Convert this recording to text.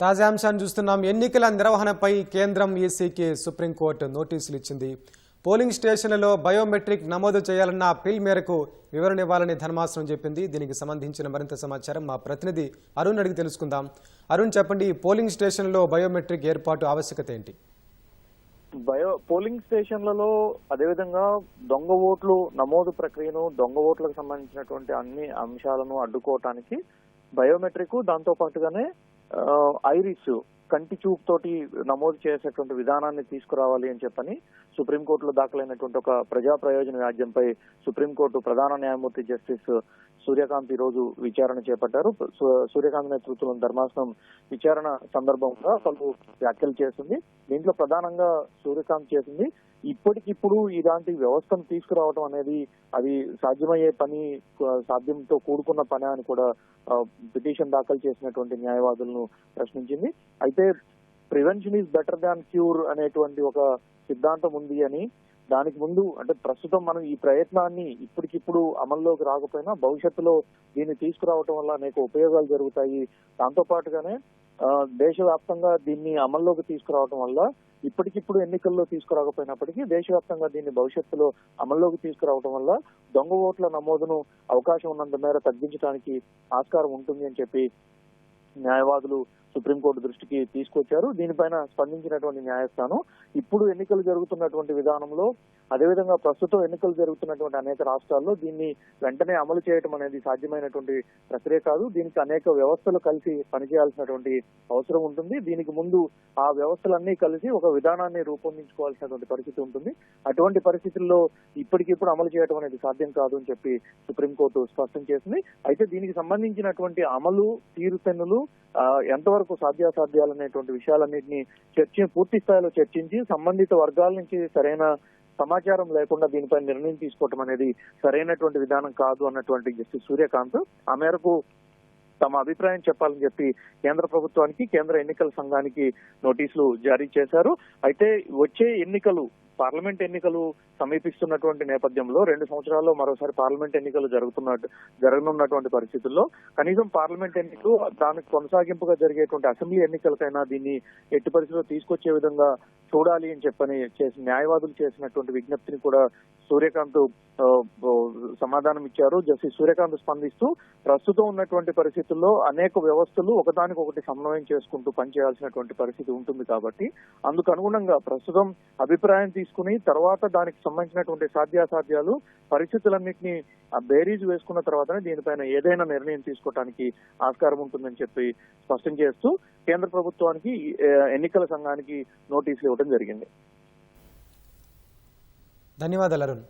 తాజా అంశాన్ని చూస్తున్నాం. ఎన్నికల నిర్వహణపై కేంద్రం ఈసీకి సుప్రీంకోర్టు నోటీసులు ఇచ్చింది. పోలింగ్ స్టేషన్లలో బయోమెట్రిక్ నమోదు చేయాలన్న అప్పీల్ మేరకు వివరణ ఇవ్వాలని ధర్మాసనం చెప్పింది. దీనికి సంబంధించిన మరింత సమాచారం మా ప్రతినిధి అరుణ్ అడిగి తెలుసుకుందాం. అరుణ్, చెప్పండి, పోలింగ్ స్టేషన్లలో బయోమెట్రిక్ ఏర్పాటు ఆవశ్యకత ఏంటి? పోలింగ్ స్టేషన్లలో అదేవిధంగా దొంగ ఓట్లు నమోదు ప్రక్రియను, దొంగ ఓట్లకు సంబంధించినటువంటి అన్ని అంశాలను అడ్డుకోవటానికి బయోమెట్రిక్, దాంతో పాటుగానే ఐరిస్ కంటి చూపు తోటి నమోదు చేసేటువంటి విధానాన్ని తీసుకురావాలి అని చెప్పని సుప్రీంకోర్టులో దాఖలైనటువంటి ఒక ప్రజా ప్రయోజన వ్యాజ్యంపై సుప్రీంకోర్టు ప్రధాన న్యాయమూర్తి జస్టిస్ సూర్యకాంత్ ఈ రోజు విచారణ చేపట్టారు. సూర్యకాంత్ నేతృత్వంలోని ధర్మాసనం విచారణ సందర్భంగా పలు వ్యాఖ్యలు చేసింది. దీంట్లో ప్రధానంగా సూర్యకాంత్ చేసింది, ఇప్పటికిప్పుడు ఇలాంటి వ్యవస్థను తీసుకురావడం అనేది అది సాధ్యమయ్యే పని, సాధ్యంతో కూడుకున్న పని అని కూడా పిటిషన్ దాఖలు చేసినటువంటి న్యాయవాదులను ప్రశ్నించింది. అయితే prevention is better than cure అనేటువంటి ఒక సిద్ధాంతం ఉంది అని, దానికి ముందు అంటే ప్రస్తుతం మనం ఈ ప్రయత్నాన్ని ఇప్పటికిప్పుడు అమల్లోకి రాకపోయినా భవిష్యత్తులో దీన్ని తీసుకురావటం వల్ల అనేక ఉపయోగాలు జరుగుతాయి. దాంతో పాటుగానే దేశవ్యాప్తంగా దీన్ని అమల్లోకి తీసుకురావటం వల్ల ఇప్పటికిప్పుడు ఎన్నికల్లో తీసుకురాకపోయినప్పటికీ దేశవ్యాప్తంగా దీన్ని భవిష్యత్తులో అమల్లోకి తీసుకురావటం వల్ల దొంగ ఓట్ల నమోదును అవకాశం ఉన్నంత మేర తగ్గించడానికి ఆస్కారం ఉంటుంది అని చెప్పి న్యాయవాదులు సుప్రీంకోర్టు దృష్టికి తీసుకొచ్చారు. దీనిపైన స్పందించినటువంటి న్యాయస్థానం ఇప్పుడు ఎన్నికలు జరుగుతున్నటువంటి విధానంలో, అదేవిధంగా ప్రస్తుతం ఎన్నికలు జరుగుతున్నటువంటి అనేక రాష్ట్రాల్లో దీన్ని వెంటనే అమలు చేయడం అనేది సాధ్యమైనటువంటి ప్రక్రియ కాదు. దీనికి అనేక వ్యవస్థలు కలిసి పనిచేయాల్సినటువంటి అవసరం ఉంటుంది. దీనికి ముందు ఆ వ్యవస్థలన్నీ కలిసి ఒక విధానాన్ని రూపొందించుకోవాల్సినటువంటి పరిస్థితి ఉంటుంది. అటువంటి పరిస్థితుల్లో ఇప్పటికిప్పుడు అమలు చేయడం అనేది సాధ్యం కాదు అని చెప్పి సుప్రీంకోర్టు స్పష్టం చేసింది. అయితే దీనికి సంబంధించినటువంటి అమలు తీరుతెన్నులు ఎంతవరకు సాధ్యాసాధ్యాలనేటువంటి విషయాలన్నింటినీ పూర్తి స్థాయిలో చర్చించి సంబంధిత వర్గాల నుంచి సరైన సమాచారం లేకుండా దీనిపై నిర్ణయం తీసుకోవటం అనేది సరైనటువంటి విధానం కాదు అన్నటువంటి జస్టిస్ సూర్యకాంత్ ఆ మేరకు తమ అభిప్రాయం చెప్పాలని చెప్పి కేంద్ర ప్రభుత్వానికి, కేంద్ర ఎన్నికల సంఘానికి నోటీసులు జారీ చేశారు. అయితే వచ్చే ఎన్నికలు, పార్లమెంట్ ఎన్నికలు సమీపిస్తున్నటువంటి నేపథ్యంలో 2 సంవత్సరాల్లో మరోసారి పార్లమెంట్ ఎన్నికలు జరగనున్నటువంటి పరిస్థితుల్లో కనీసం పార్లమెంట్ ఎన్నికలు, దానికి కొనసాగింపుగా జరిగేటువంటి అసెంబ్లీ ఎన్నికలకైనా దీన్ని ఎట్టి పరిస్థితుల్లో తీసుకొచ్చే విధంగా చూడాలి అని చెప్పని న్యాయవాదులు చేసినటువంటి విజ్ఞప్తిని కూడా సూర్యకాంత్ సమాధానం ఇచ్చారు. జస్టిస్ సూర్యకాంత్ స్పందిస్తూ ప్రస్తుతం ఉన్నటువంటి పరిస్థితుల్లో అనేక వ్యవస్థలు ఒకదానికొకటి సమన్వయం చేసుకుంటూ పనిచేయాల్సినటువంటి పరిస్థితి ఉంటుంది కాబట్టి అందుకు అనుగుణంగా ప్రస్తుతం అభిప్రాయం తీసుకుని తర్వాత దానికి సంబంధించినటువంటి సాధ్యాసాధ్యాలు, పరిస్థితులన్నింటినీ బేరీజు వేసుకున్న తర్వాతనే దీనిపైన ఏదైనా నిర్ణయం తీసుకోవడానికి ఆస్కారం ఉంటుందని చెప్పి స్పష్టం చేస్తూ కేంద్ర ప్రభుత్వానికి, ఎన్నికల సంఘానికి నోటీసులు ఇవ్వడం జరిగింది. ధన్యవాదాలు అరుణ్.